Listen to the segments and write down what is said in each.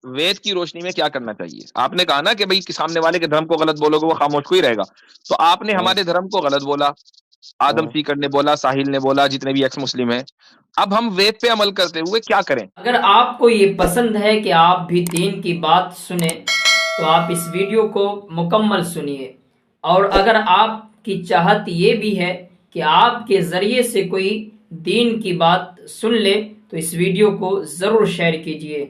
वेद की रोशनी में क्या करना चाहिए? आपने कहा ना कि भाई कि सामने वाले के धर्म को गलत बोलोगे वो खामोश को ही रहेगा। तो आपने हाँ हमारे धर्म को गलत बोला, आदम हाँ। सीकर ने बोला, साहिल ने बोला, जितने भी एक्स मुस्लिम हैं। अब हम वेद पे अमल करते हुए क्या करें? अगर आपको ये पसंद है कि आप भी दीन की बात सुने तो आप इस वीडियो को मुकम्मल सुनिए। और अगर आपकी चाहत ये भी है कि आपके ज़रिए से कोई दीन की बात सुन ले तो इस वीडियो को ज़रूर शेयर कीजिए।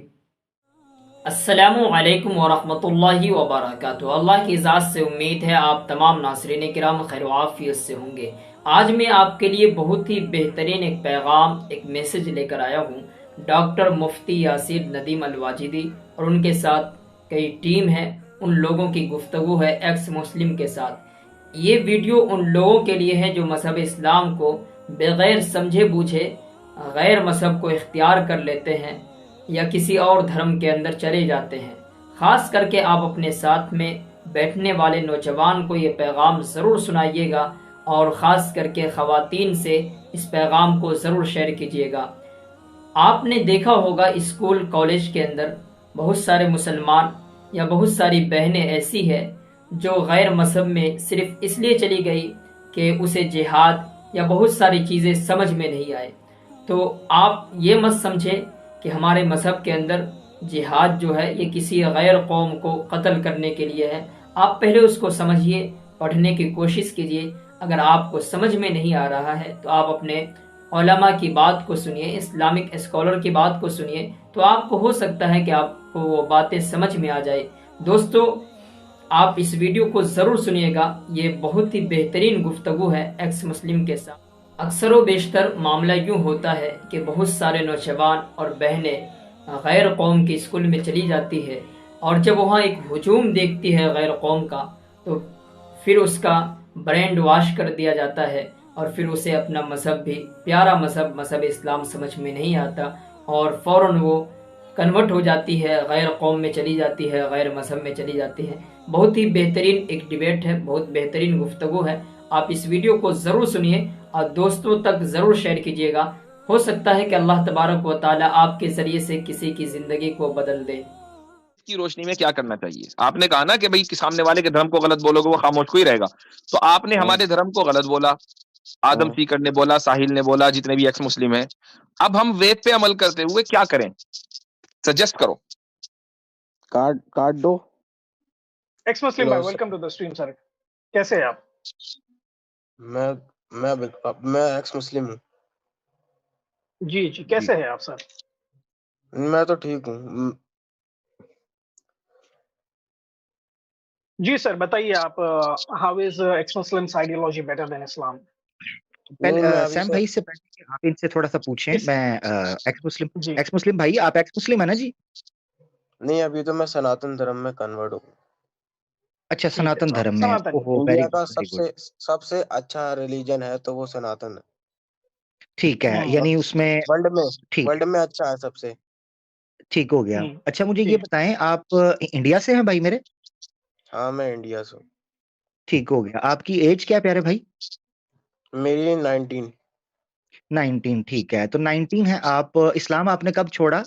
अस्सलामु अलैकुम वरहमतुल्लाहि वबरकातुहू। अल्लाह की ज़ात से उम्मीद है आप तमाम नाज़रीन किराम खैर व आफियत से होंगे। आज मैं आपके लिए बहुत ही बेहतरीन एक पैगाम, एक मैसेज लेकर आया हूँ। डॉक्टर मुफ्ती यासिर नदीम अलवाजिदी और उनके साथ कई टीम है, उन लोगों की गुफ्तगू है एक्स मुस्लिम के साथ। ये वीडियो उन लोगों के लिए है जो मज़हब इस्लाम को बग़ैर समझे बूझे गैर मज़हब को इख्तियार कर लेते हैं या किसी और धर्म के अंदर चले जाते हैं। ख़ास करके आप अपने साथ में बैठने वाले नौजवान को ये पैगाम ज़रूर सुनाइएगा और ख़ास करके ख़वातीन से इस पैगाम को ज़रूर शेयर कीजिएगा। आपने देखा होगा स्कूल कॉलेज के अंदर बहुत सारे मुसलमान या बहुत सारी बहनें ऐसी है जो गैर मज़हब में सिर्फ़ इसलिए चली गई कि उसे जिहाद या बहुत सारी चीज़ें समझ में नहीं आए। तो आप ये मत समझें कि हमारे मज़हब के अंदर जिहाद जो है ये किसी गैर कौम को कत्ल करने के लिए है। आप पहले उसको समझिए, पढ़ने की कोशिश कीजिए। अगर आपको समझ में नहीं आ रहा है तो आप अपने उलमा की बात को सुनिए, इस्लामिक स्कॉलर की बात को सुनिए, तो आपको हो सकता है कि आपको वो बातें समझ में आ जाए। दोस्तों, आप इस वीडियो को ज़रूर सुनिएगा, ये बहुत ही बेहतरीन गुफ्तगू है एक्स मुस्लिम के साथ। अक्सर व बेशतर मामला यूँ होता है कि बहुत सारे नौजवान और बहनें गैर कौम के स्कूल में चली जाती है और जब वहाँ एक हुजूम देखती है गैर कौम का तो फिर उसका ब्रेन वॉश कर दिया जाता है और फिर उसे अपना मज़हब भी प्यारा मज़हब इस्लाम समझ में नहीं आता और फ़ौरन वो कन्वर्ट हो जाती है, गैर कौम में चली जाती है, गैर मज़हब में चली जाती है। बहुत ही बेहतरीन एक डिबेट है, बहुत बेहतरीन गुफ्तगू है। आप इस वीडियो को ज़रूर सुनिए और दोस्तों तक ज़रूर शेयर कीजिएगा। हो सकता है कि अल्लाह तबारक व तआला आपके ज़रिए से किसी की ज़िंदगी को बदल दे। की रोशनी में क्या करना चाहिए? आपने कहा ना कि भाई कि सामने वाले के धर्म को गलत बोलोगे वो खामोश को ही रहेगा। तो आपने हाँ हमारे धर्म को गलत बोला, आदम हाँ। सीकर ने बोला, साहिल ने बोला, जितने भी एक्स मुस्लिम हैं। अब हम वेद पे अमल करते हुए क्या करें? सजेस्ट करो। काट काट दो। एक्स मुस्लिम भाई, welcome to the stream sir. कैसे हैं आप? मैं मैं एक्स मुस्लिम हूँ। जी जी, कैसे हैं आप सर? मैं तो ठीक हूँ। जी सर, बताइए आप। How is ex Muslims ideology better than Islam? नहीं, मैं अभी सैम से भाई, इससे पहले कि आप इनसे थोड़ा-सा पूछें, किस मैं जी एक्स मुस्लिम भाई, आप एक्स मुस्लिम है ना जी? नहीं, अभी तो मैं सनातन धर्म में कन्वर्ट हूँ। अच्छा, ठीक है, सनातन धर्म में। सनातन। ओहो! वेरी इंडिया गुड, का वेरी गुड। सबसे अच्छा रिलीजन है तो वो सनातन है। ठीक है, हम्म यानी उसमें वर्ल्ड में ठीक वर्ल्ड में अच्छा है सबसे। ठीक हो गया। हम्म, अच्छा, मुझे ये ठीक। बताएँ, आप इंडिया से हैं भाई मेरे? हाँ, मैं इंडिया से हूँ। ठीक हो गया। आपकी ऐज क्या है प्यारे भाई? मेरी 19। 19, ठीक है। तो 19 है आप, इस्लाम आपने कब छोड़ा?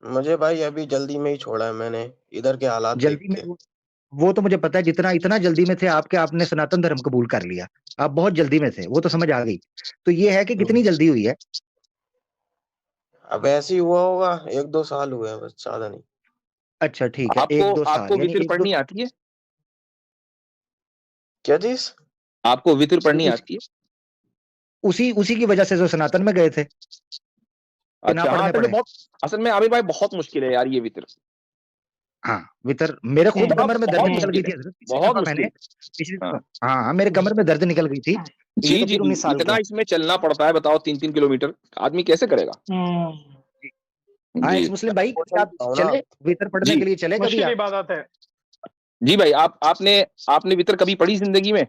मुझे भाई अभी जल्दी में ही छोड़ा है मैंने, इधर के हालात देख जल्दी में? के। वो तो मुझे पता है, जितना इतना जल्दी में थे आपके, आपने सनातन धर्म कबूल कर लिया। आप बहुत जल्दी में थे, वो तो समझ आ गई। तो ये है कि कितनी जल्दी हुई है? अब ऐसे ही हुआ होगा, 1-2 साल हुए हैं बस, ज़्यादा नहीं। अच्छा, ठीक है, आपको 1-2 साल, आपको यानी वितर 1-2 पढ़नी आती है? क्या चीज़? आपको वितर पढ़नी उस आती है? उसी उसी की वजह से जो सनातन में गए थे, कि ना अच्छा, हाँ, पढ़ने पड़े। असल में आबिद भाई बहुत मुश्किल है यार ये वितर। हाँ, वितर मेरे खुद हम्म, कमर में दर्द बहुत निकल गई मुश्किल है, थी हज़रत, पिछली बहुत दफ़ा मैंने मुश्किल। पिछली हाँ। दफ़ा हाँ, हाँ, मेरे कमर में दर्द निकल गई थी। जी, ये तो जी, फिर 19 जी। साल के इतना हैं। इसमें चलना पड़ता है, बताओ 3-3 किलोमीटर। आदमी कैसे करेगा? हम्म, जी। हाँ, जी। एक्स मुस्लिम भाई, वो कभी आप चलता हूँ ना। चले वितर पढ़ने जी। के लिए, चले कभी मुश्किल आप? इबादत है। जी भाई, आपने आपने वितर कभी पढ़ी ज़िंदगी में?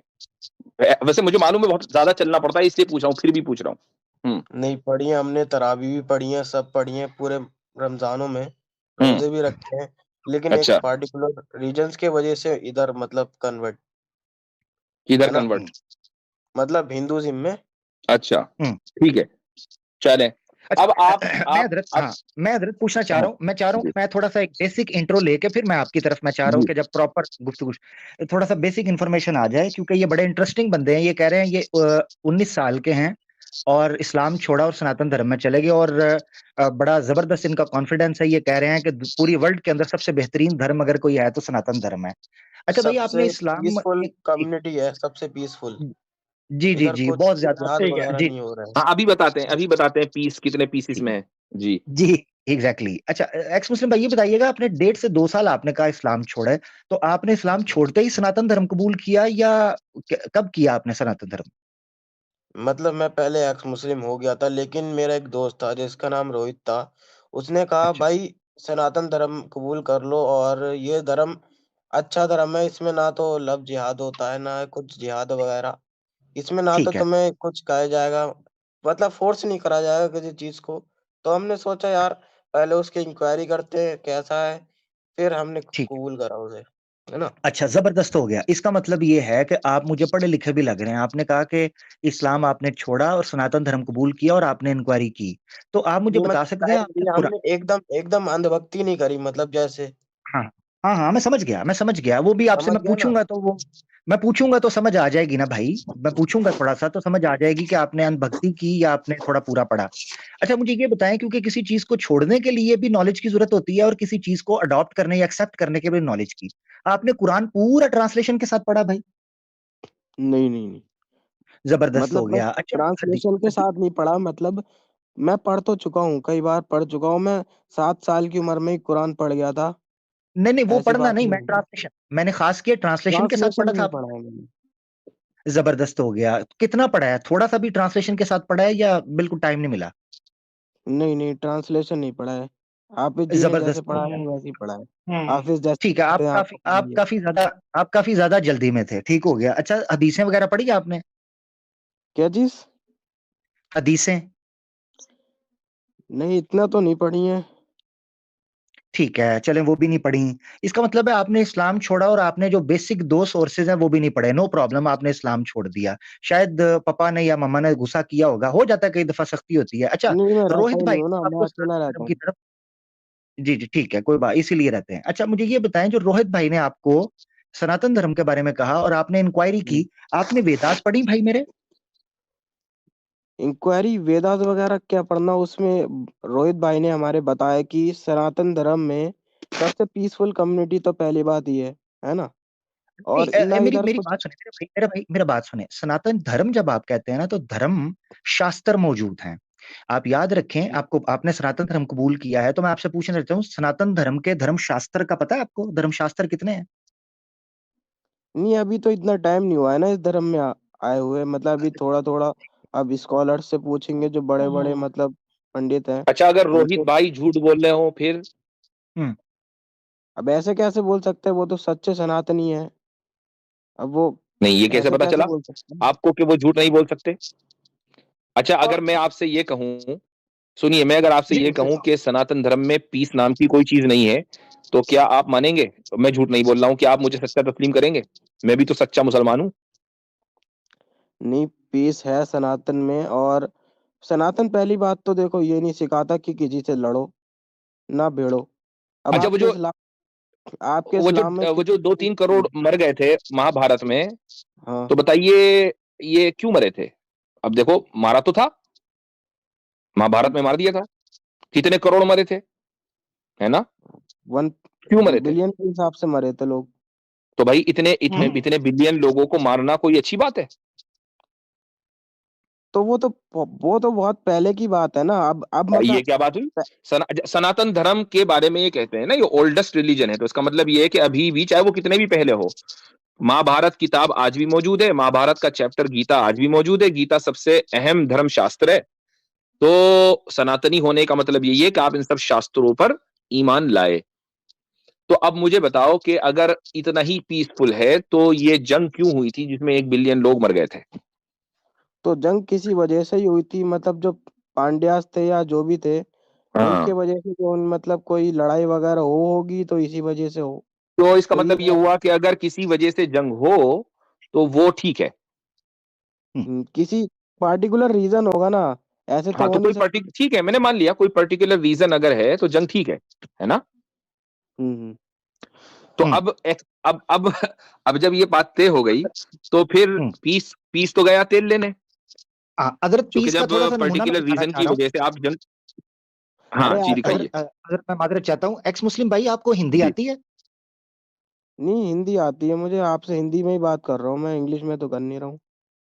वैसे मुझे मालूम है बहुत ज़्यादा चलना पड़ता है, इसलिए पूछ रहा हूँ, फिर भी पूछ रहा हूँ। नहीं पढ़ी है हमने, तरावी भी पढ़ी है, सब पढ़ी है पूरे रमजानों में। हुँ। रोजे भी रखे हैं, लेकिन एक अच्छा, पार्टिकुलर रीजंस के वजह से इधर मतलब कन्वर्ट, किधर है ना, हुँ, कन्वर्ट? मतलब हिंदुइज्म में। अच्छा, हुँ। ठीक है, चलें। अच्छा अब आप मैं हजरत अब हाँ मैं हजरत पूछना चाह हाँ रहा हूँ, मैं चाह रहा हूँ जी कि मैं थोड़ा सा एक बेसिक इंट्रो लेके फिर मैं आपकी तरफ मैं चाह रहा हूँ जी कि जब प्रॉपर गुफ्तगू थोड़ा सा बेसिक इन्फॉर्मेशन आ जाए, क्योंकि ये बड़े इंटरेस्टिंग बंदे हैं। ये कह रहे हैं ये 19 साल के हैं और इस्लाम छोड़ा और सनातन धर्म में चले गए, और बड़ा जबरदस्त इनका कॉन्फिडेंस है। ये कह रहे हैं कि पूरी वर्ल्ड के अंदर सबसे बेहतरीन धर्म अगर कोई है तो सनातन धर्म है। अच्छा भाई, आपने सबसे इस्लाम पीसफुल कम्युनिटी है, सबसे पीसफुल। जी जी इधर जी, कुछ बहुत ज्यादा। जिहाद ठीक है। वगैरह जी नहीं हो रहा है। हाँ अभी बताते हैं पीस कितने पीसेस में है। जी जी एग्जैक्टली exactly। अच्छा एक्स मुस्लिम भाई, ये बताइएगा, आपने 1.5 से 2 साल आपने कहा इस्लाम छोड़ा है, तो आपने इस्लाम छोड़ते ही सनातन धर्म कबूल किया या कब किया आपने सनातन धर्म? मतलब मैं पहले एक्स मुस्लिम हो गया था, लेकिन मेरा एक दोस्त था जिसका नाम रोहित था। उसने कहा अच्छा भाई सनातन धर्म कबूल कर लो, और ये धर्म अच्छा धर्म है। इसमें ना तो लव जिहाद होता है, ना कुछ जिहाद वगैरह। इसमें ना तो ठीक है। तुम्हें कुछ कहा जाएगा, मतलब फोर्स नहीं करा जाएगा किसी चीज को। तो हमने सोचा यार पहले उसकी इंक्वायरी करते हैं कैसा है, फिर हमने ठीक है। कबूल करा उसे, है ना। अच्छा जबरदस्त हो गया। इसका मतलब ये है कि आप मुझे पढ़े लिखे भी लग रहे हैं। आपने कहा कि इस्लाम आपने छोड़ा और सनातन धर्म कबूल किया और आपने इंक्वायरी की, तो आप मुझे नहीं बता मतलब सकते हैं डायरेक्ट आपने नहीं, हमने एकदम एकदम अंधभक्ति नहीं करी, मतलब जैसे, हाँ हाँ हाँ, मैं समझ गया, मैं समझ गया। वो भी आपसे समझ मैं गया ना। पूछूंगा तो वो मैं पूछूंगा तो समझ आ जाएगी ना भाई। मैं पूछूंगा थोड़ा सा तो समझ आ जाएगी कि आपने अनभक्ति की या आपने थोड़ा पूरा पढ़ा। अच्छा मुझे ये बताएं, क्योंकि किसी चीज को छोड़ने के लिए भी नॉलेज की जरूरत होती है और किसी चीज को अडॉप्ट करने या एक्सेप्ट करने के लिए नॉलेज की। आपने कुरान पूरा ट्रांसलेशन के साथ पढ़ा भाई? नहीं नहीं नहीं, जबरदस्त हो मतलब मैं गया। अच्छा ट्रांसलेशन के साथ नहीं पढ़ा, मतलब मैं पढ़ तो चुका हूँ, कई बार पढ़ चुका हूँ मैं। 7 साल की उम्र में ही कुरान पढ़ गया था। नहीं नहीं, वो ऐसी पढ़ना बात नहीं, नहीं मैं है। ट्रांसलेशन मैंने खास किया ट्रांसलेशन के साथ ट्रांसलेशन पढ़ा था नहीं आपने? पढ़ा है मैंने। जबरदस्त हो गया। कितना पढ़ा है? थोड़ा सा भी ट्रांसलेशन के साथ पढ़ा है या बिल्कुल टाइम नहीं मिला? नहीं नहीं, ट्रांसलेशन नहीं पढ़ा है। हाफिज जी ने जैसे जबरदस्त हो पढ़ा गया। है वैसे ही पढ़ा है। हम्म। हाफिज जैसे ठीक है। पढ़ते हैं आपको पता ही है। आप काफी ज्यादा जल्दी में थे। ठीक हो गया। अच्छा हदीसें वगैरह पढ़ी आपने? क्या चीज? हदीसें? नहीं इतना तो नहीं पढ़ी है। ठीक है, चलें, वो भी नहीं पढ़ी। इसका मतलब है आपने इस्लाम छोड़ा और आपने जो बेसिक 2 सोर्सेज हैं वो भी नहीं पढ़े। नो प्रॉब्लम, आपने इस्लाम छोड़ दिया। शायद पापा ने या मम्मा ने गुस्सा किया होगा, हो जाता है, कई दफा सख्ती होती है। अच्छा नहीं मैं रहता रोहित ही भाई नहीं हूँ ना, मैं आपको अकेला सनातन रहता धर्म की हूँ। तरफ जी जी ठीक है, कोई बात, इसीलिए रहते हैं। अच्छा मुझे ये बताएं, जो रोहित भाई ने आपको सनातन धर्म के बारे में कहा और आपने इंक्वायरी की, आपने वेदास पढ़ी भाई मेरे? इंक्वायरी वेदास वगैरह क्या पढ़ना, उसमें रोहित भाई ने हमारे बताया कि सनातन धर्म में सबसे पीसफुल कम्युनिटी तो पहली बात ही है ना। नहीं और ना मेरी इधर मेरी कुछ। बात सुने मेरे भाई, मेरा बात सुने। सनातन धर्म जब आप कहते हैं ना, तो धर्म शास्त्र मौजूद हैं। आप याद रखें, आपको आपने सनातन धर्म कबूल किया है, तो मैं आपसे पूछना चाहता हूँ, सनातन धर्म के धर्म शास्त्र का पता है आपको? धर्म शास्त्र कितने हैं? नहीं अभी तो इतना टाइम नहीं हुआ है ना इस धर्म में आए हुए, मतलब अभी थोड़ा थोड़ा। अब स्कॉलर से पूछेंगे जो बड़े बड़े हम्म। मतलब पंडित हैं अच्छा अगर रोहित उनसे। भाई झूठ बोल रहे हो फिर? हम्म। अब ऐसे कैसे बोल सकते हैं, वो तो सच्चे सनातनी है। अब वो नहीं ये कैसे ऐसे पता कैसे चला बोल सकते हैं। आपको कि वो झूठ नहीं बोल सकते? अच्छा और अगर मैं आपसे ये कहूं, सुनिए, मैं अगर आपसे जी ये जी कहूं कि सनातन धर्म में पीस नाम की कोई चीज नहीं है, तो क्या आप मानेंगे? मैं झूठ नहीं बोल रहा हूं, क्या आप मुझे सच्चा तस्लीम करेंगे? मैं भी तो सच्चा मुसलमान हूं। नहीं, पीस है सनातन में। और सनातन पहली बात तो देखो ये नहीं सिखाता कि किसी से लड़ो ना भिड़ो। अब अच्छा आपके इस्लाम में वो जो किसी दो तीन करोड़ मर गए थे महाभारत में, हाँ तो बताइए ये क्यों मरे थे? अब देखो मारा तो था, महाभारत में मार दिया था। कितने करोड़ मरे थे, है ना? 1 क्यों मरे थे? बिलियन के हिसाब से मरे थे लोग। तो भाई इतने इतने हम्म। इतने बिलियन लोगों को मारना कोई अच्छी बात है? तो वो तो बहुत पहले की बात है ना। अब ये मतलब क्या बात हुई? सनातन धर्म के बारे में ये कहते हैं ना, ये ओल्डेस्ट रिलीजन है, तो इसका मतलब ये है कि अभी भी, चाहे वो कितने भी पहले हो, महाभारत किताब आज भी मौजूद है, महाभारत का चैप्टर गीता आज भी मौजूद है। गीता सबसे अहम धर्म शास्त्र है। तो सनातनी होने का मतलब यही है कि आप इन सब शास्त्रों पर ईमान लाए। तो अब मुझे बताओ कि अगर इतना ही पीसफुल है तो ये जंग क्यों हुई थी जिसमें 1 बिलियन लोग मर गए थे? तो जंग किसी वजह से ही हुई थी, मतलब जो पांड्यास थे या जो भी थे उनके हाँ। वजह से, जो मतलब कोई लड़ाई वगैरह होगी तो इसी वजह से हो तो इसका हुई मतलब ये है। हुआ कि अगर किसी वजह से जंग हो तो वो ठीक है। हम्म। किसी पार्टिकुलर रीजन होगा ना। ऐसे तो हाँ हो तो नहीं कोई सकता। ठीक है, मैंने मान लिया कोई पर्टिकुलर रीजन अगर है तो जंग ठीक है ना। हम्म। तो हम्म अब जब ये बात तय हो गई तो फिर हम्म पीस तो गया तेल लेने, हजरत क्योंकि पीस का जब थोड़ा सा नमूना मैं पर्टिकुलर दिखाना रीजन चाह की रहा हूँ। वजह से आप जंग। हाँ अरे जी हजरत दिखाइए। हजरत मैं माजरत चाहता हूँ, एक्स मुस्लिम भाई आपको हिंदी जी आती है? नहीं, हिंदी आती है मुझे, आपसे हिंदी में ही बात कर रहा हूँ मैं, इंग्लिश में तो कर नहीं रहा हूँ।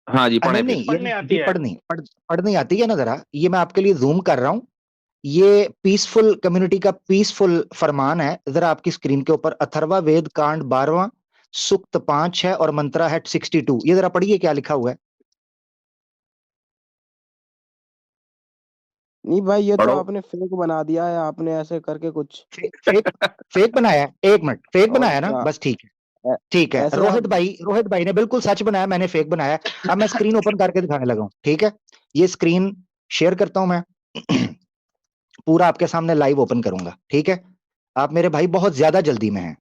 हाँ जी नहीं पढ़े नहीं, फिर। ये पढ़ने आती जी है। पढ़ नहीं आती है ना जरा, ये मैं आपके लिए जूम कर रहा हूँ। ये पीसफुल कम्युनिटी का पीसफुल फरमान है, जरा आपकी स्क्रीन के ऊपर। अथर्वा वेद कांड 12वां, सुक्त 5 है और मंत्रा है 62। ये जरा पढ़िए क्या लिखा हुआ है। नहीं भाई, ये तो पढ़ो। आपने फेक बना दिया है, आपने ऐसे करके कुछ। फेक फेक बनाया है? एक मिनट, फेक और बनाया ना, क्या। बस ठीक है। ऐ- ठीक है, ऐसे आप। रोहित भाई ने बिल्कुल सच बनाया, मैंने फेक बनाया। अब मैं स्क्रीन ओपन करके दिखाने लगा हूं, ठीक है। ये स्क्रीन शेयर करता हूं मैं। पूरा आपके सामने लाइव ओपन करूंगा, ठीक है। आप मेरे भाई बहुत ज्यादा जल्दी में हैं,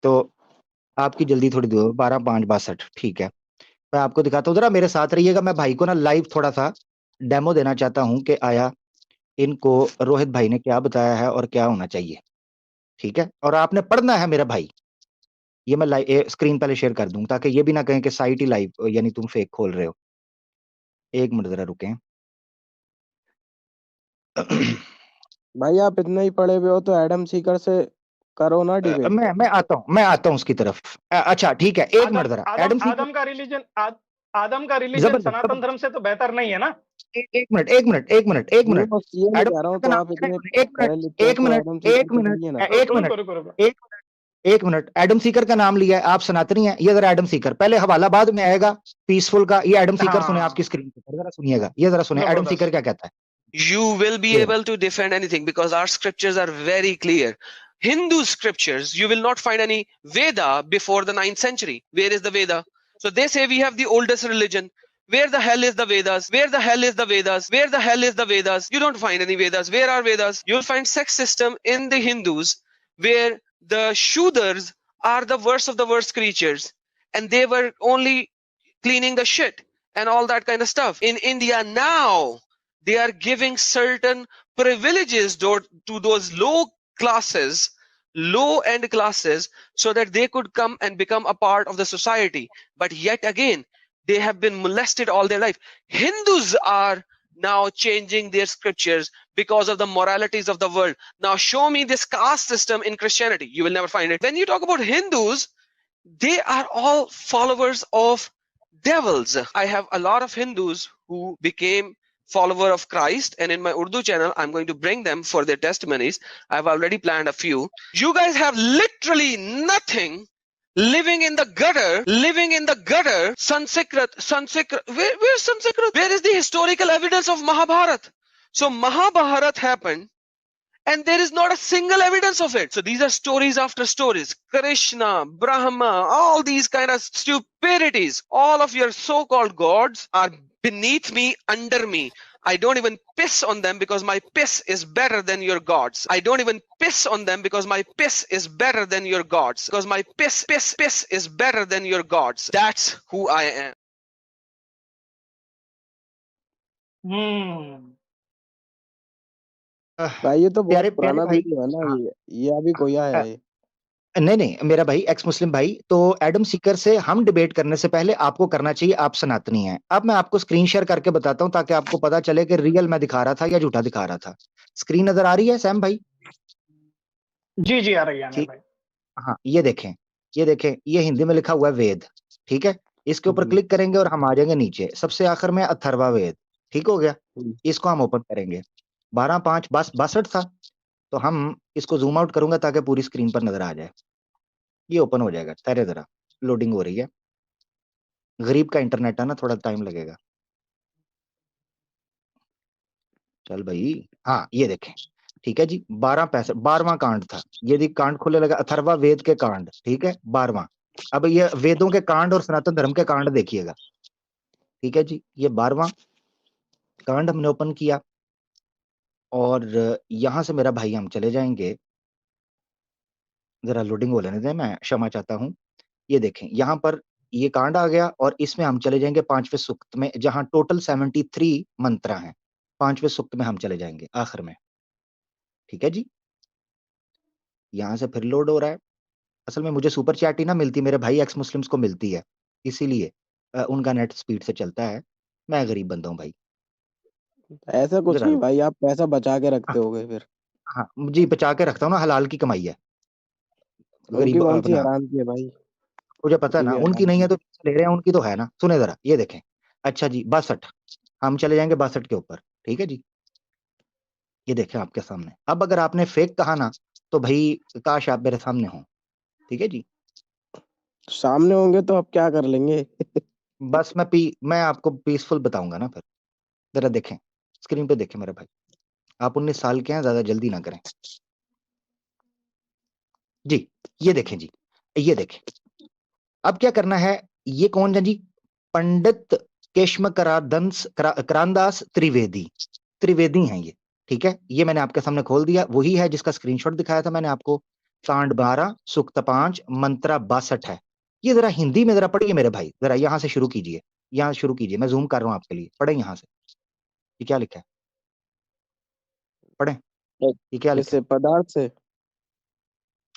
तो आपकी जल्दी थोड़ी दूर। 12:05:62, ठीक है। मैं आपको दिखाता हूँ, जरा मेरे साथ रहिएगा। मैं भाई को ना लाइव थोड़ा सा डेमो देना चाहता हूँ कि आया इनको रोहित भाई ने क्या बताया है और क्या होना चाहिए, ठीक है। और आपने पढ़ना है मेरा भाई। ये मैं लाइव स्क्रीन पहले शेयर कर दूं, ताकि ये भी ना कहें कि साइट ही लाइव यानी तुम फेक खोल रहे हो। एक मिनट जरा रुकें। भाई आप इतना ही पढ़े हुए हो तो एडम सीकर से करो ना डिबेट। मैं आता हूँ उसकी तरफ। अच्छा ठीक है, एक मिनट आदम जरा। आदम एडम सीकर, आदम का रिलीजन आदम का रिलीजन जबरदस्त सनातन धर्म जबरदस्त। से तो बेहतर नहीं है ना। एक नहीं, मिनट। मैं ये नहीं एडम कह रहा सीकर हूँ, का तो नाम आप लिया इतने ना इन्होंने। पढ़े लिखे हैं तो एडम सीकर एक से मिनट, करिए ना। एक मिनट, रुको रुको रुको। एक एक मिनट। एडम सीकर का नाम लिया है, आप सनातनी हैं। ये जरा एडम सीकर, पहले हवाला बाद में आएगा पीसफुल का। ये एडम सीकर सुने आपकी हाँ, स्क्रीन पर, जरा सुनिएगा। ये जरा सुने एडम सीकर जबरदस्त। क्या कहता है। You will be ये able to defend anything because our scriptures are very clear. Hindu scriptures, you will not find any Veda before the 9th century. Where is the Veda? So they say we have the oldest religion. Where the hell is the Vedas? Where the hell is the Vedas? Where the hell is the Vedas? You don't find any Vedas. Where are Vedas? You'll find sex system in the Hindus where the Shudras are the worst of the worst creatures and they were only cleaning the shit and all that kind of stuff. In India now, they are giving certain privileges to those low end classes, so that they could come and become a part of the society. But yet again, they have been molested all their life. Hindus are now changing their scriptures because of the moralities of the world. Now show me this caste system in Christianity. You will never find it. When you talk about Hindus, they are all followers of devils. I have a lot of Hindus who became follower of Christ, and in my Urdu channel I'm going to bring them for their testimonies. I've already planned a few. You guys have literally nothing, living in the gutter. Sanskrit, where's Sanskrit? Where is the historical evidence of Mahabharat? So Mahabharat happened and there is not a single evidence of it. So these are stories after stories. Krishna, Brahma, all these kind of stupidities. All of your so-called gods are beneath me, under me. I don't even piss on them because my piss is better than your gods. I don't even piss on them because my piss is better than your gods. Because my piss is better than your gods. That's who I am. हम्म। भाई ये तो बहुत प्यारे प्यारे पुराना भाई, video है ना, हाँ, ये अभी कोई आया है ये। नहीं नहीं मेरा भाई एक्स मुस्लिम भाई, तो एडम सीकर से हम डिबेट करने से पहले आपको करना चाहिए, आप सनातनी हैं। अब मैं आपको स्क्रीन शेयर करके बताता हूं, ताकि आपको पता चले कि रियल मैं दिखा रहा था या झूठा दिखा रहा था। स्क्रीन नजर आ रही है सैम भाई? जी जी, आ रही है आमिर ठीक, भाई। हाँ ये देखें, ये देखें, ये हिंदी में लिखा हुआ है वेद, ठीक है। इसके ऊपर हम्म, क्लिक करेंगे और हम आ जाएंगे नीचे सबसे आखिर में अथर्वा वेद, ठीक हो गया। हम्म। इसको हम ओपन करेंगे। 12:05:62 था, तो हम इसको जूम आउट करूंगा ताकि पूरी स्क्रीन पर नजर आ जाए। ये ओपन हो जाएगा, ठहरे जरा, लोडिंग हो रही है। गरीब का इंटरनेट है ना, थोड़ा टाइम लगेगा। चल भाई, हाँ ये देखें, ठीक है जी। 12:65, 12वां कांड था ये। दी कांड खुले लगा, अथर्वा वेद के कांड, ठीक है, 12वां। अब ये वेदों के कांड और सनातन धर्म के कांड देखिएगा, ठीक है जी। ये 12वां कांड हमने ओपन किया, और यहां से मेरा भाई हम चले जाएंगे। जरा लोडिंग हो लेने दें, मैं क्षमा चाहता हूं। ये देखें, यहाँ पर ये कांड आ गया, और इसमें हम चले जाएंगे 5वें सूक्त में, जहां टोटल 73 मंत्र हैं। 5वें सूक्त में हम चले जाएंगे आखिर में, ठीक है जी। यहां से फिर लोड हो रहा है। असल में मुझे सुपर चैट ही ना मिलती, मेरे भाई एक्स मुस्लिम्स को मिलती है, इसीलिए उनका नेट स्पीड से चलता है। मैं गरीब बंदा हूँ भाई। ऐसा कुछ जरा नहीं रुको। भाई, आप पैसा बचा के हाँ रखते होगे फिर। हाँ जी, बचा के रखता हूँ ना, हलाल की कमाई है। उनकी गरीब कौन सी अपना, हराम की है भाई? मुझे पता है उनकी ना, भी उनकी हराम नहीं की है तो ले रहे हैं, उनकी तो है ना। सुने जरा, ये देखें। अच्छा जी, 62 हम चले जाएंगे 62 के ऊपर, ठीक है जी। ये देखें आपके सामने। अब अगर आपने फेक कहा ना, तो भाई काश आप मेरे सामने हो, ठीक है जी। है। सामने होंगे तो अब क्या कर लेंगे? बस मैं आपको पीसफुल बताऊंगा ना फिर। जरा देखें, स्क्रीन पे देखें मेरे भाई। आप 19 साल के हैं, ज्यादा जल्दी ना करें जी। ये देखें जी, ये देखें। अब क्या करना है, ये कौन है जी? पंडित केशव करानदास त्रिवेदी, त्रिवेदी हैं ये, ठीक है। ये मैंने आपके सामने खोल दिया, वही है जिसका स्क्रीनशॉट दिखाया था मैंने आपको। कांड 12 सूक्त 5 मंत्रा 62 है। ये जरा हिंदी में जरा पढ़िए मेरे भाई, जरा यहां से शुरू कीजिए, यहां शुरू कीजिए, मैं जूम कर रहा हूं आपके लिए, पढ़े यहां से। ये क्या लिखा है, पढ़े, ये क्या लिखा इससे है? पदार्थ से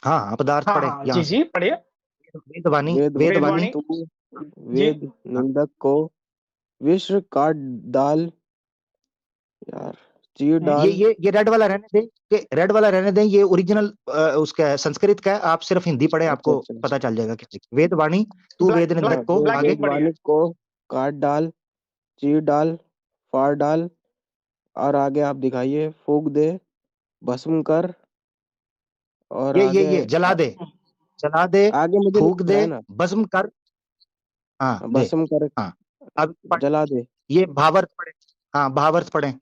हाँ हाँ, पदार्थ हाँ पढ़े हाँ यहां जी से। जी पढ़िए। वेदवाणी, वेद वेदवाणी। वेदवाणी तू जी। वेद निंदक को विश्व काट डाल, यार, चीर हम्म, डाल। ये रेड वाला रहने दें, कि रेड वाला रहने दें, ये ओरिजिनल उसका है, संस्कृत का है। आप सिर्फ हिंदी पढ़े, अच्छा आपको अच्छा। पता चल जाएगा क्या लिखा है। वेदवाणी तू ब्लैक वेद हाँ, निंदक ब्लैक को वेद ब्लैक आगे। इंक पढ़िए। वेदवाणी को काट डाल, चीर डाल, फाड़ डाल, और आगे आप दिखाइए, फूक दे, भस्म कर, और आगे ये जला दे, जला दे, आगे मुझे नहीं फूक दिख रहा दे, है ना। भस्म कर। हाँ दे। भस्म कर, हाँ अब जला दे। ये भावार्थ पढ़े। हाँ भावार्थ पढ़े।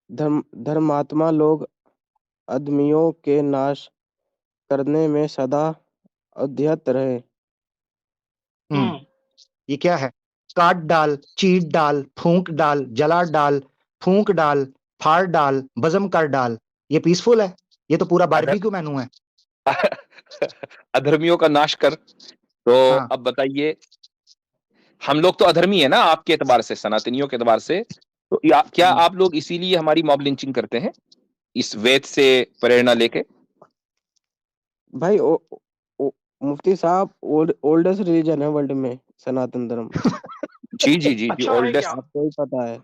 धर्मात्मा लोग अधर्मियों के नाश करने में सदा अध्यत रहे। हम्म, ये क्या है? काट डाल, चीट डाल, फूंक डाल, जला डाल, फूंक डाल, फाड़ डाल, भस्म कर डाल। ये पीसफुल है, ये तो पूरा बारबेक्यू मेनू है। अधर्मियों का नाश कर। तो हाँ अब बताइए, हम लोग तो अधर्मी है ना आपके एतबार से, सनातनियों के एतबार से, तो क्या आप लोग इसीलिए हमारी मॉब लिंचिंग करते हैं इस वेद से प्रेरणा लेके? भाई ओ, मुफ्ती साहब, ओल्डेस्ट रिलीजन है वर्ल्ड में सनातन धर्म। जी जी जी जी, अच्छा है क्या? ओल्डेस्ट, आपको ही पता है।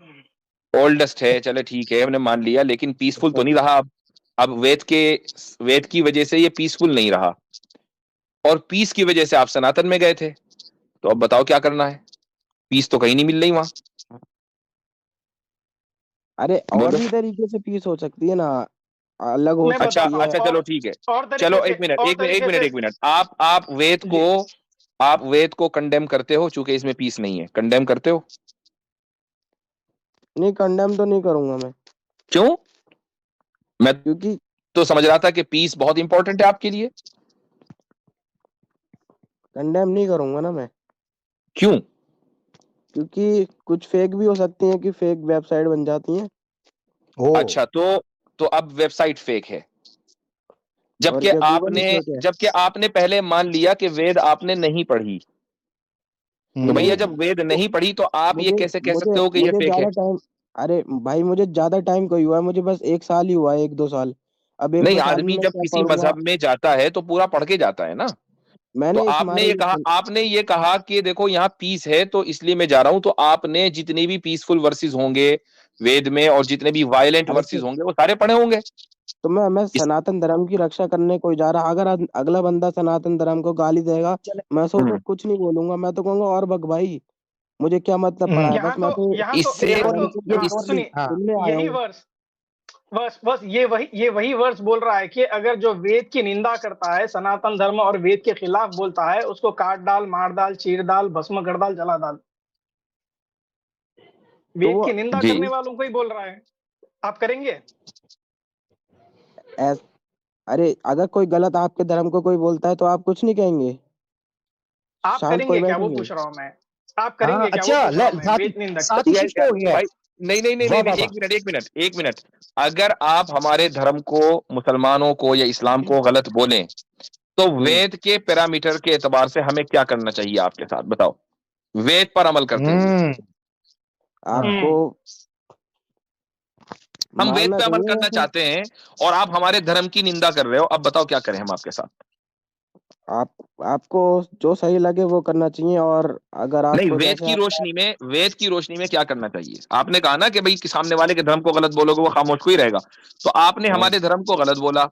ओल्डेस्ट है, चले ठीक है, हमने मान लिया, लेकिन पीसफुल तो नहीं रहा। अब वेद की वजह से ये पीसफुल नहीं रहा, और पीस की वजह से आप सनातन में गए थे। तो अब बताओ क्या करना है, पीस तो कहीं नहीं मिल रही वहां। अरे और बोलो। भी तरीके से पीस हो सकती है ना, अलग हो मैं अच्छा सकती बताता है। हूँ अच्छा, चलो ठीक है। और तरीके चलो से, एक मिनट और एक मिनट एक तरीके मिनट से एक मिनट, आप जी। आप वेद को कंडेम करते हो, चूंकि इसमें पीस नहीं है, कंडेम करते हो? नहीं, कंडेम तो नहीं करूंगा मैं, क्यों? मैं क्योंकि तो समझ रहा था कि पीस बहुत इंपॉर्टेंट है आपके लिए। कंडेम नहीं करूंगा ना मैं, क्यों? क्योंकि कुछ फेक भी हो सकती है, कि फेक वेबसाइट बन जाती है। ओ अच्छा, तो अब वेबसाइट फेक है, और क्या गूगल ही फेक है? जबकि आपने पहले मान लिया कि वेद आपने नहीं पढ़ी। तो भैया नहीं, जब वेद तो नहीं पढ़ी, तो आप ये मुझे कैसे कह मुझे सकते हो कि ये मुझे फेक है? ज्यादा टाइम, अरे भाई मुझे ज्यादा टाइम कोई हुआ है, मुझे बस 1 साल ही हुआ है, 1-2 साल। अब एक नहीं, दो साल में आदमी मैं जब क्या किसी पढ़ूंगा? मजहब में जाता है तो पूरा पढ़ के जाता है ना। तो मैंने इस मारे ये आपने ये कहा कि देखो यहाँ पीस है तो इसलिए मैं जा रहा हूं, तो आपने जितने भी पीसफुल वर्सेस होंगे वेद में, और जितने भी वायलेंट अरे वर्सेस होंगे, वो सारे पढ़े होंगे। तो मैं इस सनातन धर्म की रक्षा करने कोई जा रहा, अगर अगला बंदा सनातन धर्म को गाली देगा, चले। मैं उसको हम्म, कुछ नहीं बोलूंगा, मैं तो कहूंगा और बक भाई, मुझे क्या मतलब पड़ा है, बस मैं तो इससे इस धर्म यहाँ को तो ये हाँ रिकॉर्ड सुनने ली। सुनिए, हाँ सुनने आया यही हूँ। वर्ष, बस ये वही वर्ष बोल रहा है कि अगर जो वेद की निंदा करता है, सनातन धर्म और वेद के खिलाफ बोलता है, उसको काट डाल, मार डाल, चीर डाल, भस्म कर डाल, जला डाल। तो वेद वो की निंदा जी करने वालों को ही बोल रहा है। आप करेंगे? ऐस अरे अगर कोई गलत आपके धर्म को कोई बोलता है तो आप कुछ नहीं कहेंगे? आप शांत कोई करेंगे क्या, वो बैठेंगे? पूछ रहा हूं मैं। आप हाँ, करेंगे क्या, वो अच्छा पूछ रहा हूं मैं, वेद निंदक। साथ ही शिफ्ट हो गया है। भाई, नहीं नहीं नहीं वाह नहीं वाह नहीं, वाह। एक मिनट, अगर आप हमारे धर्म को, मुसलमानों को या इस्लाम को गलत बोलें, तो वेद के पैरामीटर के एतबार से हमें क्या करना चाहिए आपके साथ, बताओ, वेद पर अमल करते हुए। हम्म हम्म आपको हम वेद मानना पे अमल चाहिए करना वैसे। चाहते हैं और आप हमारे धर्म की निंदा कर रहे हो। अब बताओ क्या करें हम आपके साथ? आप आपको जो सही लगे वो करना चाहिए, और अगर नहीं, आपको जैसे आप वेद की रोशनी में क्या करना चाहिए? आपने कहा ना कि भाई कि सामने वाले के धर्म को गलत बोलोगे वो खामोश को ही रहेगा। तो आपने हाँ हमारे धर्म को गलत बोला,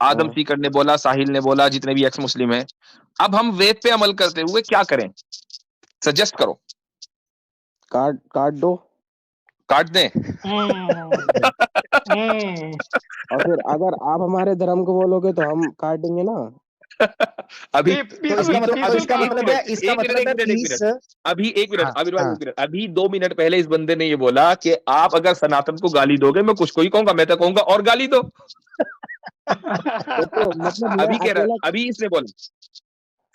आदम हाँ सीकर ने बोला, साहिल ने बोला, जितने भी एक्स मुस्लिम हैं। अब हम वेद पे अमल करते हुए क्या करें? सजेस्ट करो। काट काट दो। काट दें? हम्म हम्म और फिर अगर आप हमारे धर्म को बोलोगे तो हम काटेंगे ना। अभी तो अभी इसका तो मतलब, तो पीसुल अभी इसका काट एक मतलब दो। है, मिनट इसका एक मिनट मतलब एक है मिनट एक पीस। मिनट अभी एक मिनट, हाँ आबिर भाई हाँ। एक मिनट। अभी 2 मिनट पहले इस बंदे ने ये बोला कि आप अगर सनातन को गाली दोगे मैं कुछ को ही कहूंगा, मैं तो कहूंगा और गाली दो। ये तो मतलब मैं अभी कह रहा, अकेला। अभी इसने बोला।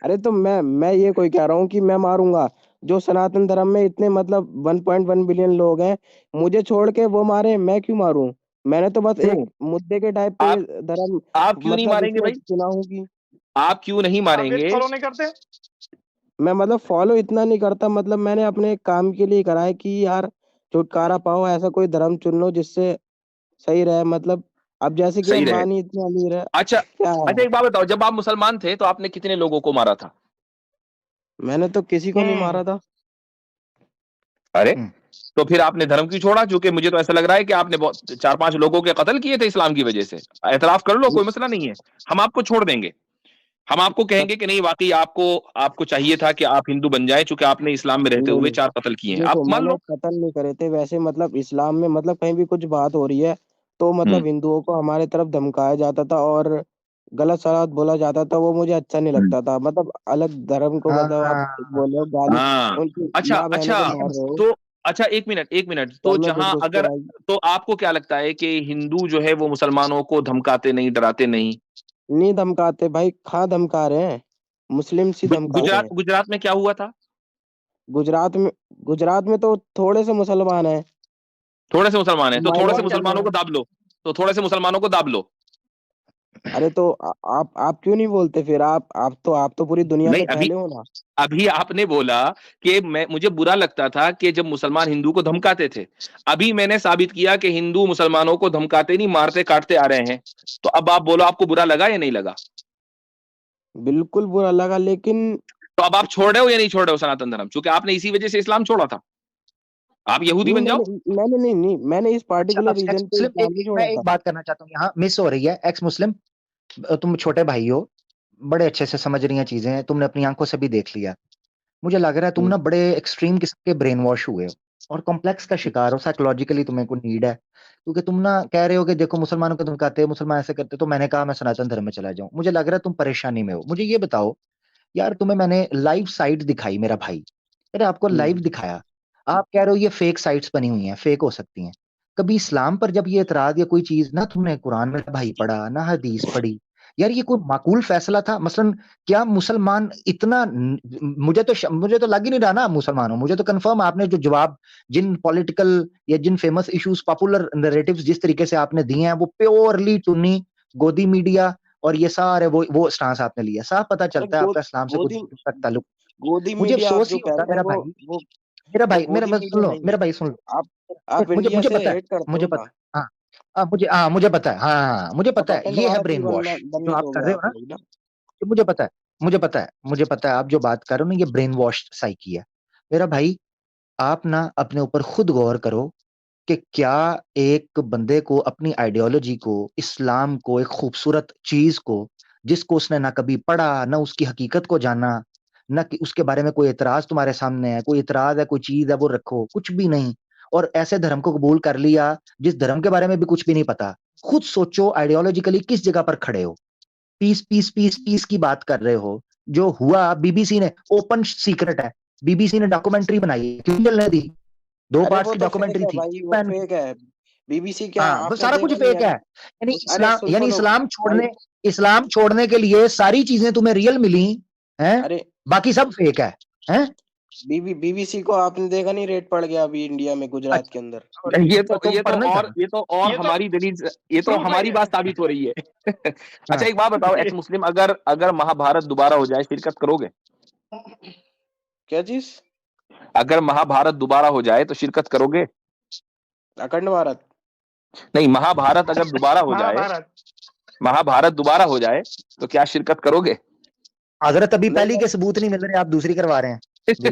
अरे तो मैं ये कोई कह रहा हूँ कि मैं मारूंगा? जो सनातन धर्म में इतने मतलब 1.1 बिलियन लोग हैं, मुझे छोड़ के वो मारे, मैं क्यों मारूं? मैंने तो बस एक क्यों? मुद्दे के टाइप पे ये आप धर्म आप क्यों नहीं मतलब मारेंगे इसमें भाई? चुना हूँ कि आप क्यों नहीं आप वेद मारेंगे? फॉलो नहीं करते? मैं मतलब फॉलो इतना नहीं करता, मतलब मैंने अपने काम के लिए करा है कि यार छुटकारा पाओ, ऐसा कोई धर्म चुन लो जिससे सही रहे। मतलब अब जैसे कि सही रहे। अंबानी इतने अमीर है, अच्छा क्या अच्छा, है? एक बात बताओ, जब आप मुसलमान थे तो आपने कितने लोगों को मारा था? मैंने तो किसी को नहीं हम्म मारा था। अरे, हम्म। तो फिर आपने धर्म क्यों छोड़ा? क्योंकि मुझे तो ऐसा लग रहा है कि आपने बहुत 4-5 लोगों के कत्ल किए थे इस्लाम की वजह से। एतराफ कर लो, कोई मसला नहीं है। हम आपको छोड़ देंगे। हम आपको तब कहेंगे कि नहीं, वाकई आपको आपको चाहिए था कि आप हिंदू बन जाएं, चूंकि आपने इस्लाम में रहते नहीं हुए नहीं, 4 कत्ल किए हैं। आप देखो मान मैंने लो। कत्ल नहीं करे थे वैसे, मतलब इस्लाम में मतलब कहीं भी कुछ बात हो रही है तो हम्म मतलब हिंदुओं को हमारे तरफ धमकाया जाता था और गलत सलत बोला जाता था, वो मुझे अच्छा नहीं हम्म। लगता था। मतलब अलग धर्म को मतलब आप हाँ। बोल रहे हो गाली, हाँ। उनकी अच्छा माँ बहनों को अच्छा, मार रहे हो, तो अच्छा एक मिनट एक मिनट, तो सर में जहां घुस के अगर, आई। तो आपको क्या लगता है कि हिंदू जो है वो मुसलमानों को धमकाते नहीं, डराते नहीं? नहीं धमकाते भाई, कहाँ धमका रहे हैं? मुस्लिम सी धमकाते गुजरात हैं। गुजरात में क्या हुआ था? गुजरात में, गुजरात में तो थोड़े से मुसलमान हैं, थोड़े से मुसलमान हैं तो थोड़े से माइनॉरिटी में मुसलमानों है। को दाब लो। तो थोड़े से मुसलमानों को दाब लो। अरे तो आप क्यों नहीं बोलते फिर? आप तो पूरी दुनिया नहीं, में अभी फैले हो ना। अभी आपने बोला कि मैं मुझे बुरा लगता था कि जब मुसलमान हिंदू को धमकाते थे। अभी मैंने साबित किया कि हिंदू मुसलमानों को धमकाते नहीं, मारते काटते आ रहे हैं। तो अब आप बोलो, आपको बुरा लगा या नहीं लगा? बिल्कुल बुरा लगा, लेकिन तो अब आप छोड़ रहे हो या नहीं छोड़ रहे हो सनातन धर्म? क्योंकि आपने इसी वजह से इस्लाम छोड़ा था। आप यहूदी नहीं बन जाओ। मैंने इस अच्छा, पार्टिकुलर अब एक्स रीजन पे मुस्लिम, इस्लाम एक नहीं एक मैं छोड़ा एक था। बात करना चाहता हूँ, यहाँ मिस हो रही है। एक्स मुस्लिम, तुम छोटे भाई हो, बड़े अच्छे से समझ रही हैं चीजें, तुमने अपनी आंखों से भी देख लिया। मुझे लग रहा है तुम हम्म, ना बड़े एक्सट्रीम किस्म के ब्रेन वॉश हुए हो और कॉम्प्लेक्स का शिकार हो। साइकोलॉजिकली तुम्हें को नीड है, क्योंकि तुम ना कह रहे हो कि देखो मुसलमानों को धमकाते हैं, मुसलमान ऐसे करते, तो मैंने कहा मैं सनातन धर्म में चला जाऊं। मुझे लग रहा है तुम परेशानी में हो। मुझे ये बताओ यार, तुम्हें मैंने लाइव साइट दिखाई, मेरा भाई, मैंने आपको लाइव हम्म। दिखाया। आप कह रहे हो ये फेक साइट्स बनी हुई हैं, फेक हो सकती हैं। कभी इस्लाम पर जब ये एतराज या कोई चीज, ना तुमने कुरान में भाई पढ़ा ना हदीस पढ़ी? यार ये कोई माकूल फैसला था? मसलन क्या मुसलमान इतना मुझे तो लग ही नहीं रहा ना मुसलमान हो। मुझे तो कंफर्म आपने जो जवाब, जिन पॉलिटिकल या जिन फेमस इश्यूज, पॉपुलर नैरेटिव्स जिस तरीके से आपने दिए हैं, वो प्योरली चुन्नी गोदी मीडिया और ये सारे वो स्टांस आपने लिया। साफ पता अरे चलता है आपका इस्लाम से कुछ गोदी दूर तक ताल्लुक। गोदी मुझे मीडिया आप अफसोस जो ही कह होता रहे हैं मेरा वो भाई, वो मेरा वो भाई, मेरा गोदी बस सुन मीडिया लो, नहीं मेरा है। भाई सुन लो। आप आप मुझे इंडिया मुझे से पता है, हेट करते हो मुझे ना? पता है। मुझे पता है, हाँ मुझे तो पता है, ये है पखंडवाद ही ब्रेन वॉश जो बनने आप कर दोगे रहे हो आप ना। लोग ना। ये मुझे पता है, मुझे पता है आप जो बात कर रहे हो ना, ये ब्रेन वॉश साइकी है। मेरा भाई, आप ना अपने ऊपर खुद गौर करो कि क्या एक बंदे को अपनी आइडियोलॉजी को, इस्लाम को, एक खूबसूरत चीज को, जिसको उसने ना कभी पढ़ा ना उसकी हकीकत को जाना, ना कि उसके बारे में कोई एतराज तुम्हारे सामने है, कोई एतराज है, कोई चीज है, वो रखो, कुछ भी नहीं, और ऐसे धर्म को कबूल कर लिया जिस धर्म के बारे में भी कुछ भी नहीं पता। खुद सोचो आइडियोलॉजिकली किस जगह पर खड़े हो। पीस पीस पीस पीस की बात कर रहे हो। जो हुआ, बीबीसी ने, ओपन सीक्रेट है, बीबीसी ने डॉक्यूमेंट्री बनाई, क्यों चलने दी? 2 अरे पार्ट्स वो की तो फेक डॉक्यूमेंटरी है थी, भाई, एक वो पैन की। फेक है। बीबीसी क्या हाँ, वो आपने सारा कुछ देखा नहीं फेक अभी? है। यानी अरे इस्लाम, यानी सुनो भाई। इस्लाम छोड़ने के लिए सारी चीजें तुम्हें रियल मिली हैं, अरे बाकी सब फेक है, हैं? बीबीसी को आपने देखा नहीं? रेट पड़ गया अभी इंडिया में, गुजरात के अच्छा, अंदर। और तुम पढ़ नहीं था? ये तो और ये तो हमारी दलील, ये तो प्रूफ है हमारी ये। बात साबित हो रही है। अच्छा हाँ। एक बात बताओ, एक्स मुस्लिम, अगर अगर महाभारत दोबारा हो जाए शिरकत करोगे? क्या चीज? अगर महाभारत दोबारा हो जाए तो शिरकत करोगे? अखंड भारत? नहीं, महाभारत अगर दोबारा हो जाए, महाभारत महाभारत दोबारा हो जाए तो क्या शिरकत करोगे? हजरत अभी नहीं पहली के सबूत नहीं मिल रहे, आप दूसरी करवा रहे हैं जी।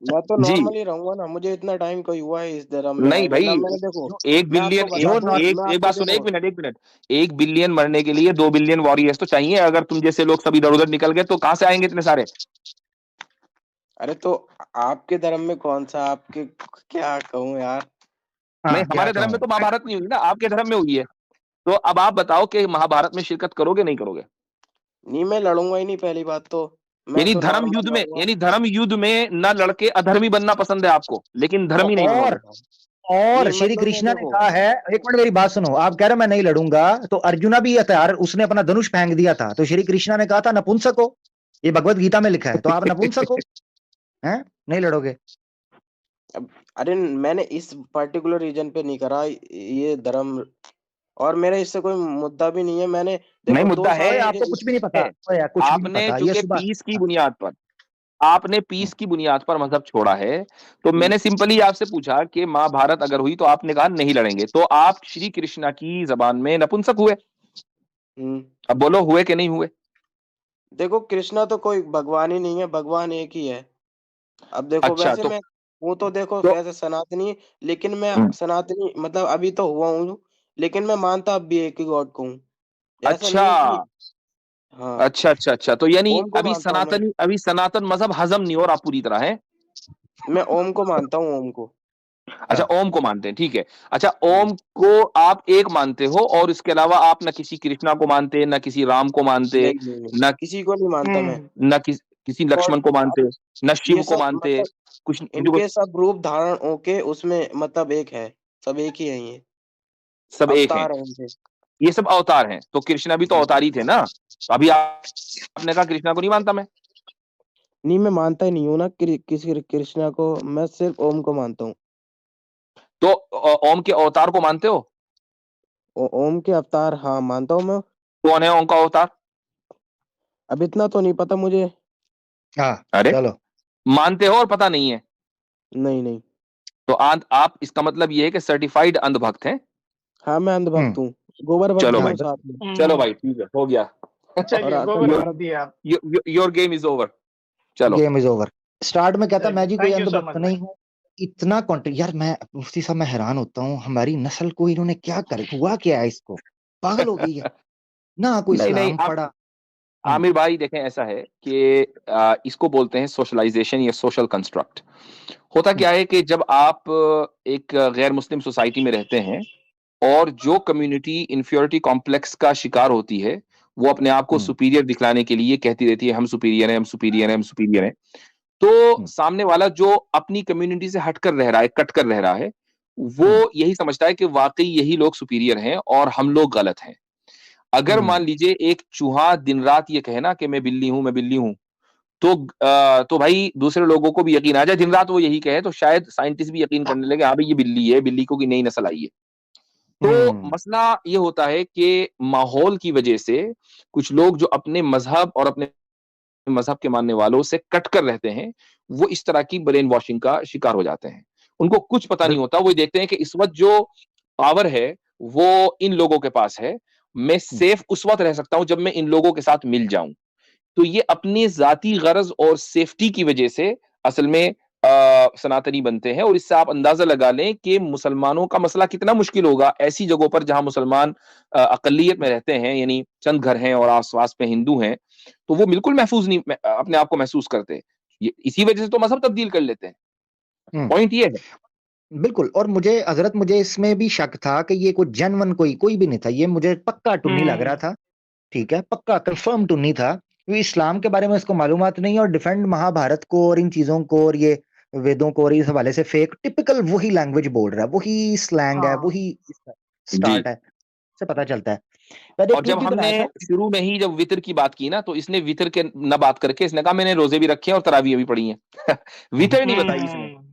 मैं तो जी नॉर्मल ही रहूंगा ना, मुझे इतना टाइम कोई हुआ है इस धर्म में, नहीं भाई, वरना मैंने देखो, जो 1 मैं आपको बिलियन बता जो दूं, नॉट एक मैं एक आपको बात सुनो, देखो, 1 मिनट, 1 बिलियन मरने के लिए 2 बिलियन वॉरियर्स तो चाहिए। अगर तुम जैसे लोग सब इधर उधर निकल गए तो कहां से आएंगे इतने सारे? अरे तो आपके धर्म में कौन सा, आपके क्या कहूँ यार। नहीं, हाँ, क्या हमारे धर्म में कहूँ, तो महाभारत नहीं हुई ना, आपके धर्म में हुई है। तो अब आप बताओ कि महाभारत में शिरकत करोगे नहीं करोगे? नहीं, मैं लड़ूंगा ही नहीं, पहली बात तो मैं यानी तो धर्म नॉर्मल युद्ध में, रहूंगा। यानी धर्म युद्ध में न लड़के अधर्मी बनना पसंद है आपको, लेकिन धर्मी नहीं बनोगे। और नहीं श्री मतलब मैं कृष्णा ने देखो, कहा है, एक मिनट मेरी बात सुनो, आप कह रहे हो मैं नहीं लड़ूंगा, तो अर्जुना भी हथियार, उसने अपना धनुष फेंक दिया था, तो श्री कृष्णा ने कहा था नपुंसक हो, ये भगवत गीता में लिखा है, तो आप नपुंसक हो, हैं, नहीं लड़ोगे। अरे मैंने इस पर्टिकुलर रीजन पे नहीं करा ये धर्म, और मेरा इससे कोई मुद्दा भी नहीं है। मैंने नहीं, देखो 2 मुद्दा है, साल ओए मुझे आपको कुछ भी नहीं पता, है। ओए यार, कुछ भी नहीं आपने पता, ये चूंकि सुबह पीस की बुनियाद पर, आपने पीस की बुनियाद पर मजहब छोड़ा है, तो मैंने सिंपली आपसे पूछा कि महाभारत अगर हुई तो आपने कहा नहीं लड़ेंगे, तो आप श्री कृष्णा की जबान में नपुंसक हुए। अब बोलो हुए कि नहीं हुए? देखो कृष्णा तो कोई भगवान ही नहीं है, भगवान एक ही है। अब देखो अच्छा, वैसे मैं हूँ तो देखो तो वैसे सनातनी, लेकिन मैं हम्म, सनातनी मतलब अभी तो हुआ हूँ, लेकिन मैं मानता अब भी एक ही गॉड को हूँ। ऐसा अच्छा नहीं है कि हाँ, अच्छा अच्छा अच्छा, तो यानी ओम को मानता हूँ मैं। अभी सनातन मजहब हजम नहीं हो रहा पूरी तरह है। मैं ओम को मानता हूँ, ओम को। अच्छा, ओम को मानते हैं, ठीक है। अच्छा, हम्म, ओम को आप एक मानते हो और इसके अलावा आप न किसी कृष्णा को मानते, न किसी राम को मानते, नहीं नहीं नहीं, न किसी को नहीं मानता मैं। न किसी गॉड लक्ष्मण को मानते, अब न ये शिव को सब मानते, मतलब कुछ मुझे कुछ, इनके सब रूप धारण होके उसमें मतलब एक है, सब एक ही है, ये सब एक हैं। अवतार है इनके। ये सब अवतार हैं, तो कृष्णा भी तो हम्म। अवतार ही थे ना। तो अभी आपने कहा कृष्णा को नहीं मानता मैं। नहीं मैं मानता ही नहीं हूँ ना किसी कृष्णा को, मैं सिर्फ ओम को मानता हूँ। तो ओम के अवतार को मानते हो? ओम के अवतार हाँ मानता हूँ मैं। कौन है ओम का अवतार? अब इतना तो नहीं पता मुझे। हाँ, अरे, चलो, मानते हो और पता नहीं है? नहीं नहीं, तो आप, इसका मतलब ये है कि सर्टिफाइड अंधभक्त हैं। हाँ मैं अंधभक्त हूँ, गोबर भक्त चलो भी भाई, हूँ साथ में। चलो भाई, ठीक है, हो गया। और चलिए अखंड गोबर भर भारत। दिए आप। Your game is over. चलो। Game is over. स्टार्ट में कहता मैं चलिए जी कोई थैंक यू सो अंधभक्त मच भाई। नहीं हूँ, इतना कॉन्टेंट यार, मैं मुफ्ती साहब मैं हैरान होता हूँ, हमारी नस्ल को इन्होंने क्या कर, हुआ क्या है इसको, पागल हो गई है ना, कोई नहीं नहीं, इस्लाम आप पढ़ा। आमिर भाई देखें, ऐसा है कि इसको बोलते हैं सोशलाइजेशन या सोशल कंस्ट्रक्ट। होता क्या है कि जब आप एक गैर मुस्लिम सोसाइटी में रहते हैं और जो कम्युनिटी इंफियोरिटी कॉम्प्लेक्स का शिकार होती है, वो अपने आप को सुपीरियर दिखलाने के लिए कहती रहती है हम सुपीरियर हैं, हम सुपीरियर हैं, हम सुपीरियर हैं। तो सामने वाला जो अपनी कम्युनिटी से हटकर रह रहा है, कट कर रह रहा है, वो यही समझता है कि वाकई यही लोग सुपीरियर हैं और हम लोग गलत हैं। अगर मान लीजिए एक चूहा दिन रात ये कहे ना कि मैं बिल्ली हूं, मैं बिल्ली हूं, तो भाई दूसरे लोगों को भी यकीन आ जाए, दिन रात वो यही कहे, तो शायद साइंटिस्ट भी यकीन करने लगे हाँ भाई ये बिल्ली है, बिल्ली को की नई नस्ल आई है। तो मसला ये होता है कि माहौल की वजह से कुछ लोग जो अपने मजहब और अपने मजहब के मानने वालों से कट कर रहते हैं, वो इस तरह की ब्रेन वॉशिंग का शिकार हो जाते हैं। उनको कुछ पता नहीं होता, वो देखते हैं कि इस वक्त जो पावर है वो इन लोगों के पास है, मैं सेफ उस वक्त रह सकता हूं जब मैं इन लोगों के साथ मिल जाऊं। तो ये अपनी जाती गरज और सेफ्टी की वजह से असल में सनातनी बनते हैं। और इससे आप अंदाजा लगा लें कि मुसलमानों का मसला कितना मुश्किल होगा ऐसी जगहों पर जहां मुसलमान अकलियत में रहते हैं, यानी चंद घर हैं और आसपास में हिंदू हैं, तो वो बिल्कुल महफूज नहीं अपने आप को महसूस करते। इसी वजह से तो मजहब तब्दील कर लेते हैं। पॉइंट ये है। बिल्कुल। और मुझे हजरत, मुझे इसमें भी शक था कि ये कोई जेन्युइन कोई भी नहीं था, ये मुझे पक्का टुन्नी लग रहा था, ठीक है, पक्का कंफर्म टुन्नी था, क्योंकि इस्लाम के बारे में इसको मालूमात नहीं है, और डिफेंड महाभारत को और इन चीजों को और ये वेदों को और इस हवाले से फेक टिपिकल वही लैंग्वेज बोल रहा है, वही स्लैंग है, हाँ वही जी। स्टार्ट है, से पता चलता है। मैंने एक और क्लिप जब भी हमने बनाया था। शुरू में ही जब वितर की बात की ना, तो इसने वितर के न बात करके इसने कहा मैंने रोजे भी रखे हैं और तरावी भी पढ़ी हैं। वितर नहीं बताई इसने।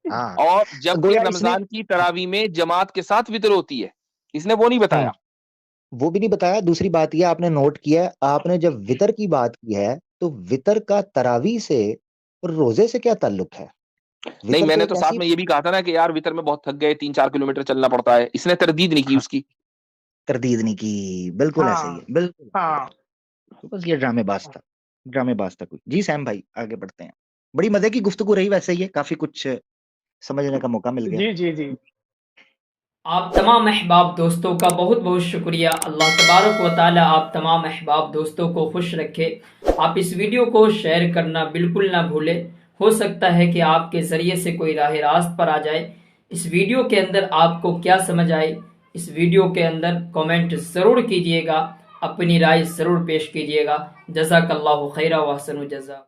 हाँ, और जबकि गोया इसने रमजान की तरावी में जमात के साथ वितर होती है, इसने वो नहीं बताया। वो भी नहीं बताया। दूसरी बात ये आपने नोट किया है, आपने जब वितर की बात की है, तो वितर का तरावी से और रोजे से क्या ताल्लुक है? नहीं, वितर तो मैंने एक तो साथ ऐसी में ये भी कहा था ना कि यार वितर में बहुत थक गए, 3-4 किलोमीटर चलना पड़ता है, इसने तरदीद नहीं की हाँ, उसकी। तरदीद नहीं की, बिल्कुल ऐसा ही हाँ है, बिल्कुल। हाँ तो बस ये ड्रामेबाज था, ड्रामेबाज था कोई। जी सैम भाई, आगे बढ़ते हैं। बड़ी मजे की गुफ्तगू रही वैसे, ये काफी कुछ समझने का मौका मिल गया। जी जी जी आप तमाम अहबाब दोस्तों का बहुत बहुत शुक्रिया। अल्लाह तबारक व ताला आप तमाम अहबाब दोस्तों को खुश रखे। आप इस वीडियो को शेयर करना बिल्कुल ना भूलें। हो सकता है कि आपके ज़रिए से कोई राह रास्त पर आ जाए। इस वीडियो के अंदर आपको क्या समझ आई, इस वीडियो के अंदर कमेंट ज़रूर कीजिएगा, अपनी राय ज़रूर पेश कीजिएगा। जज़ाकल्लाहु खैरा व अहसनु जज़ा।